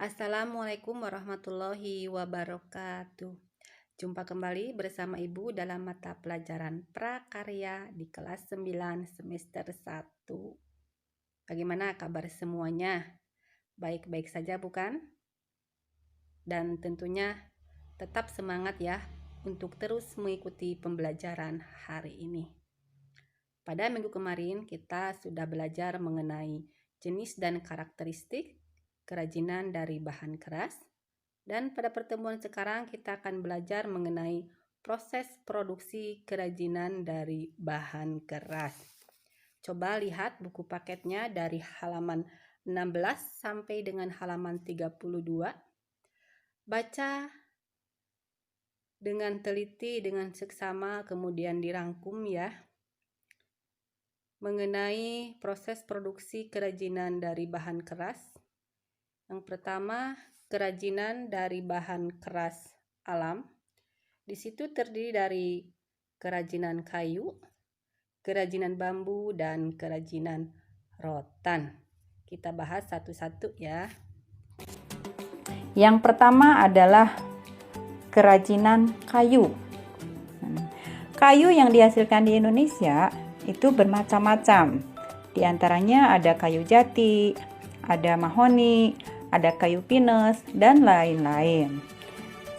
Assalamualaikum warahmatullahi wabarakatuh. Jumpa kembali bersama Ibu dalam mata pelajaran prakarya di kelas 9 semester 1. Bagaimana kabar semuanya? Baik-baik saja bukan? Dan tentunya tetap semangat ya untuk terus mengikuti pembelajaran hari ini. Pada minggu kemarin kita sudah belajar mengenai jenis dan karakteristik kerajinan dari bahan keras, dan pada pertemuan sekarang kita akan belajar mengenai proses produksi kerajinan dari bahan keras. Coba lihat buku paketnya dari halaman 16 sampai dengan halaman 32. Baca dengan teliti, dengan seksama, kemudian dirangkum ya, mengenai proses produksi kerajinan dari bahan keras. Yang pertama, kerajinan dari bahan keras alam. Di situ terdiri dari kerajinan kayu, kerajinan bambu, dan kerajinan rotan. Kita bahas satu-satu ya. Yang pertama adalah kerajinan kayu. Kayu yang dihasilkan di Indonesia itu bermacam-macam. Di antaranya ada kayu jati, ada mahoni, ada kayu pinus, dan lain-lain.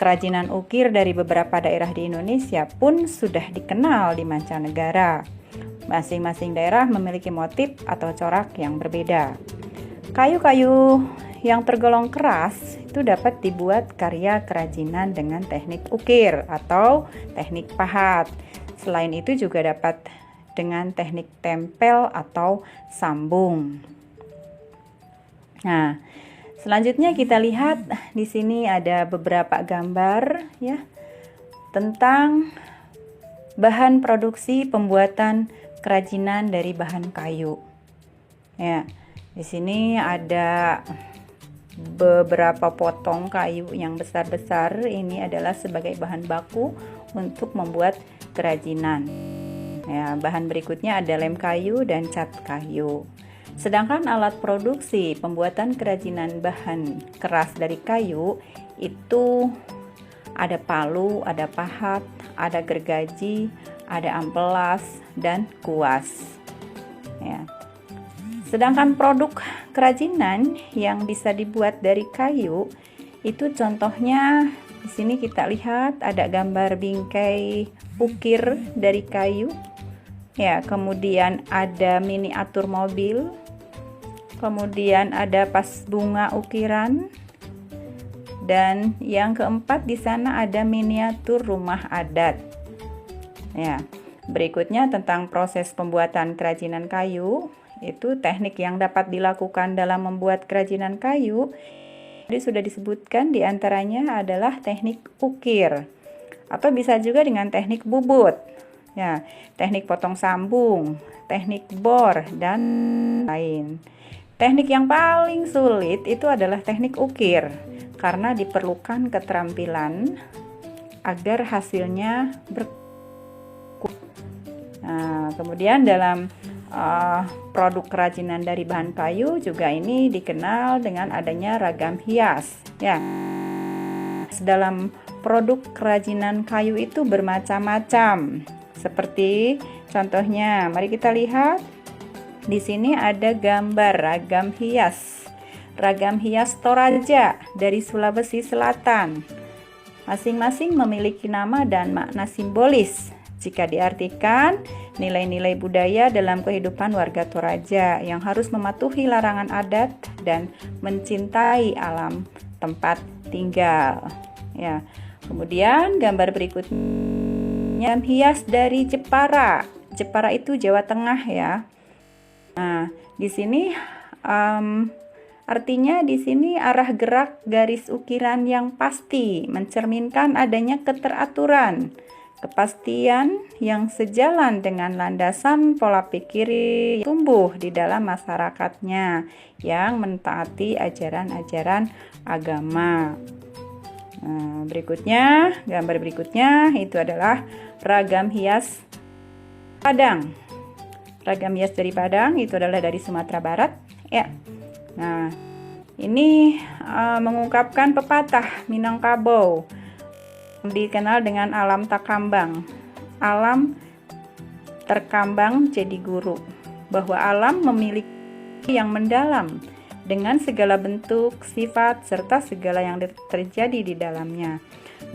Kerajinan ukir dari beberapa daerah di Indonesia pun sudah dikenal di mancanegara. Masing-masing daerah memiliki motif atau corak yang berbeda. Kayu-kayu yang tergolong keras itu dapat dibuat karya kerajinan dengan teknik ukir atau teknik pahat. Selain itu juga dapat dengan teknik tempel atau sambung. Nah, selanjutnya kita lihat di sini ada beberapa gambar ya tentang bahan produksi pembuatan kerajinan dari bahan kayu. Ya, di sini ada beberapa potong kayu yang besar-besar. Ini adalah sebagai bahan baku untuk membuat kerajinan. Ya, bahan berikutnya ada lem kayu dan cat kayu. Sedangkan alat produksi pembuatan kerajinan bahan keras dari kayu itu ada palu, ada pahat, ada gergaji, ada amplas, dan kuas. Ya. Sedangkan produk kerajinan yang bisa dibuat dari kayu itu contohnya di sini kita lihat ada gambar bingkai ukir dari kayu. Ya, kemudian ada miniatur mobil. Kemudian ada vas bunga ukiran, dan yang keempat di sana ada miniatur rumah adat. Ya, berikutnya tentang proses pembuatan kerajinan kayu, itu teknik yang dapat dilakukan dalam membuat kerajinan kayu. Jadi sudah disebutkan di antaranya adalah teknik ukir, atau bisa juga dengan teknik bubut. Ya, teknik potong sambung, teknik bor, dan lain. Teknik yang paling sulit itu adalah teknik ukir, karena diperlukan keterampilan agar hasilnya Nah, kemudian dalam produk kerajinan dari bahan kayu juga ini dikenal dengan adanya ragam hias. Ya, dalam produk kerajinan kayu itu bermacam-macam. Seperti contohnya, mari kita lihat. Di sini ada gambar ragam hias. Ragam hias Toraja dari Sulawesi Selatan. Masing-masing memiliki nama dan makna simbolis. Jika diartikan, nilai-nilai budaya dalam kehidupan warga Toraja yang harus mematuhi larangan adat dan mencintai alam tempat tinggal. Ya. Kemudian gambar berikutnya hias dari Jepara. Jepara itu Jawa Tengah ya. Nah, di sini artinya di sini arah gerak garis ukiran yang pasti mencerminkan adanya keteraturan, kepastian yang sejalan dengan landasan pola pikir tumbuh di dalam masyarakatnya yang mentaati ajaran-ajaran agama. Nah, gambar berikutnya itu adalah ragam hias Padang. Ragam hias dari Padang itu adalah dari Sumatera Barat ya. Nah, Ini mengungkapkan pepatah Minangkabau, dikenal dengan alam takambang. Alam terkambang jadi guru, bahwa alam memiliki yang mendalam dengan segala bentuk, sifat, serta segala yang terjadi di dalamnya,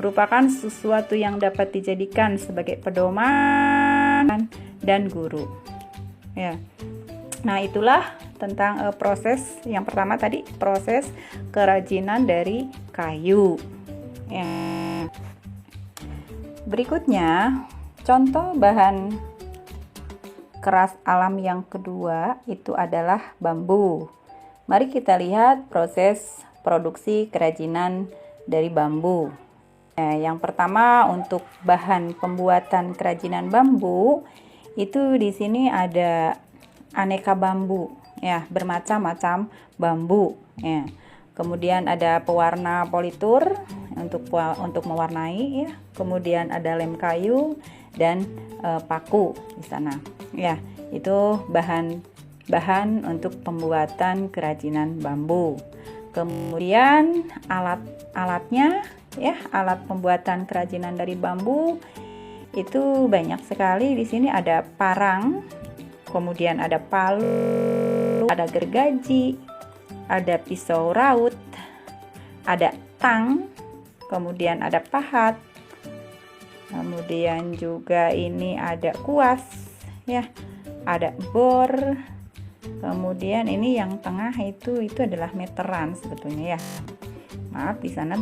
merupakan sesuatu yang dapat dijadikan sebagai pedoman dan guru. Ya. Nah, itulah tentang proses yang pertama tadi, proses kerajinan dari kayu. Ya. Berikutnya, contoh bahan keras alam yang kedua itu adalah bambu. Mari kita lihat proses produksi kerajinan dari bambu. Nah, yang pertama untuk bahan pembuatan kerajinan bambu itu di sini ada aneka bambu, ya, bermacam-macam bambu, ya. Kemudian ada pewarna politur untuk mewarnai, ya. Kemudian ada lem kayu dan paku di sana, ya. Itu bahan untuk pembuatan kerajinan bambu. Kemudian alatnya, ya, alat pembuatan kerajinan dari bambu itu banyak sekali. Di sini ada parang, kemudian ada palu, ada gergaji, ada pisau raut, ada tang, kemudian ada pahat, kemudian juga ini ada kuas, ya, ada bor, kemudian ini yang tengah itu adalah meteran sebetulnya, ya. Maaf, di sana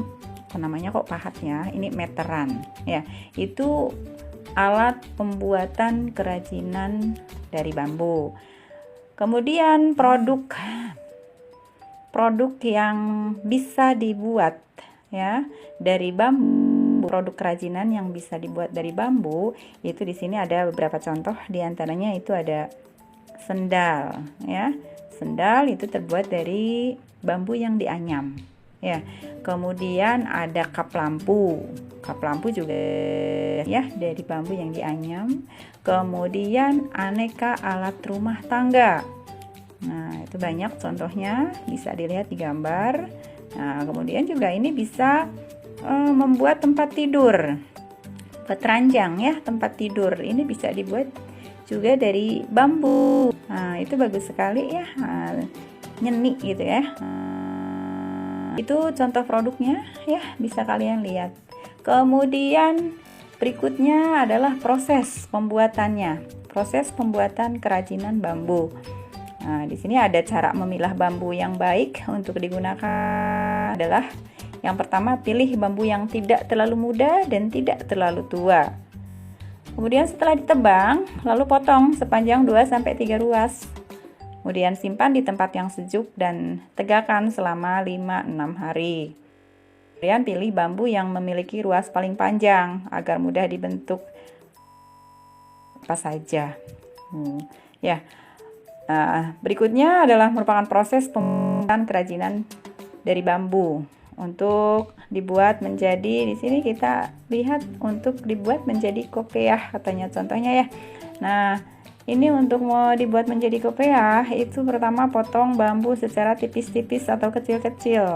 namanya kok pahat, ya, ini meteran, ya. Itu alat pembuatan kerajinan dari bambu. Kemudian produk yang bisa dibuat, ya, dari bambu, produk kerajinan yang bisa dibuat dari bambu itu di sini ada beberapa contoh. Di antaranya itu ada sendal, ya. Sendal itu terbuat dari bambu yang dianyam, ya. Kemudian ada kap lampu. Kap lampu juga, ya, dari bambu yang dianyam. Kemudian aneka alat rumah tangga. Nah, itu banyak contohnya, bisa dilihat di gambar. Nah, kemudian juga ini bisa membuat tempat tidur. Peteranjang, ya, tempat tidur. Ini bisa dibuat juga dari bambu. Nah, itu bagus sekali, ya. Nyeni gitu, ya. Itu contoh produknya, ya, bisa kalian lihat. Kemudian berikutnya adalah proses pembuatannya. Proses pembuatan kerajinan bambu. Nah, di sini ada cara memilah bambu yang baik untuk digunakan adalah yang pertama, pilih bambu yang tidak terlalu muda dan tidak terlalu tua. Kemudian setelah ditebang, lalu potong sepanjang 2-3 ruas. Kemudian simpan di tempat yang sejuk dan tegakkan selama 5-6 hari. Kemudian pilih bambu yang memiliki ruas paling panjang agar mudah dibentuk apa saja. Ya. Berikutnya adalah merupakan proses pembuatan kerajinan dari bambu untuk dibuat menjadi, di sini kita lihat untuk dibuat menjadi kopiah katanya contohnya, ya. Nah, ini untuk mau dibuat menjadi kopiah itu pertama potong bambu secara tipis-tipis atau kecil-kecil.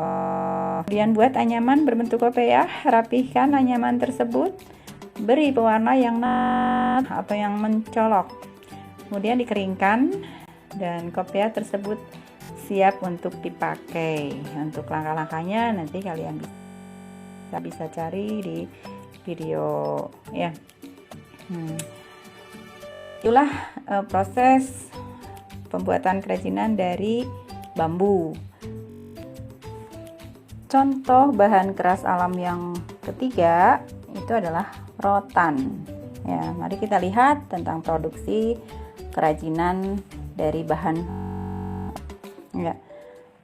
Kemudian buat anyaman berbentuk kopiah, rapihkan anyaman tersebut, beri pewarna yang atau yang mencolok. Kemudian dikeringkan dan kopiah tersebut siap untuk dipakai. Untuk langkah-langkahnya nanti kalian bisa cari di video, ya. Itulah proses pembuatan kerajinan dari bambu. Contoh bahan keras alam yang ketiga itu adalah rotan. Ya, mari kita lihat tentang produksi kerajinan dari bahan. Ya.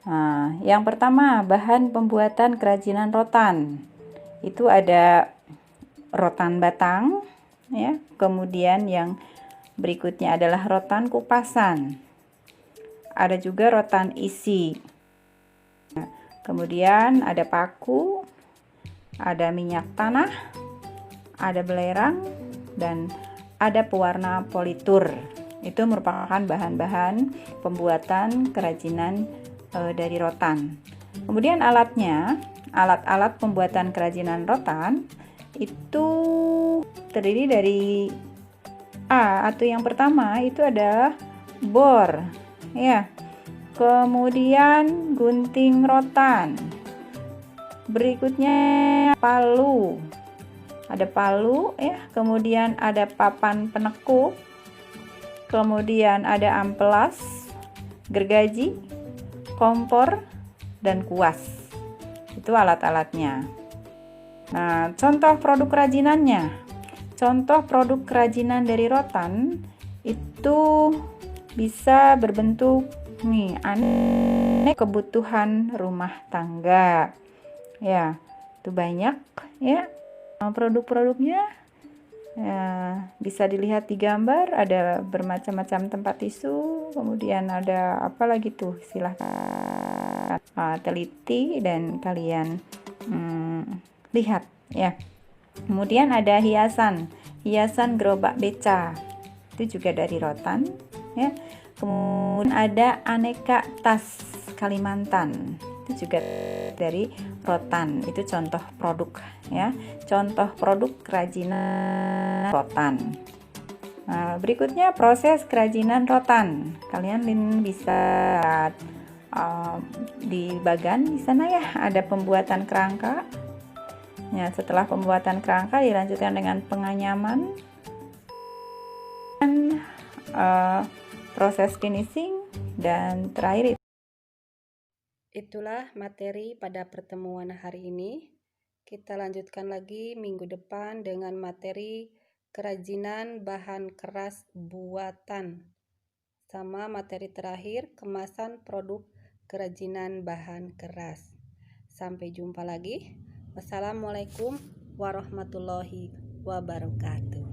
Nah, yang pertama bahan pembuatan kerajinan rotan itu ada rotan batang, ya. Kemudian yang berikutnya adalah rotan kupasan. Ada juga rotan isi. Kemudian ada paku, ada minyak tanah, ada belerang, dan ada pewarna politur. Itu merupakan bahan-bahan pembuatan kerajinan dari rotan. Kemudian alat-alat pembuatan kerajinan rotan itu terdiri dari atau yang pertama itu adalah bor, ya. Kemudian gunting rotan. Berikutnya palu. Ada palu, ya. Kemudian ada papan penekuk. Kemudian ada amplas, gergaji, kompor, dan kuas. Itu alat-alatnya. Nah, contoh produk kerajinannya. Contoh produk kerajinan dari rotan itu bisa berbentuk aneh kebutuhan rumah tangga. Ya, itu banyak ya. Produk-produknya ya, bisa dilihat di gambar, ada bermacam-macam tempat tisu, kemudian ada apa lagi tuh, silahkan teliti dan kalian lihat ya. Kemudian ada hiasan gerobak beca, itu juga dari rotan ya. Kemudian ada aneka tas Kalimantan, itu juga dari rotan. Itu contoh produk ya, contoh produk kerajinan rotan. Nah, berikutnya proses kerajinan rotan. Kalian bisa di bagan di sana ya, ada pembuatan kerangka. Ya, setelah pembuatan kerangka dilanjutkan dengan penganyaman dan proses finishing, dan terakhir Itulah materi pada pertemuan hari ini. Kita lanjutkan lagi minggu depan dengan materi kerajinan bahan keras buatan. Sama materi terakhir, kemasan produk kerajinan bahan keras. Sampai jumpa lagi. Wassalamualaikum warahmatullahi wabarakatuh.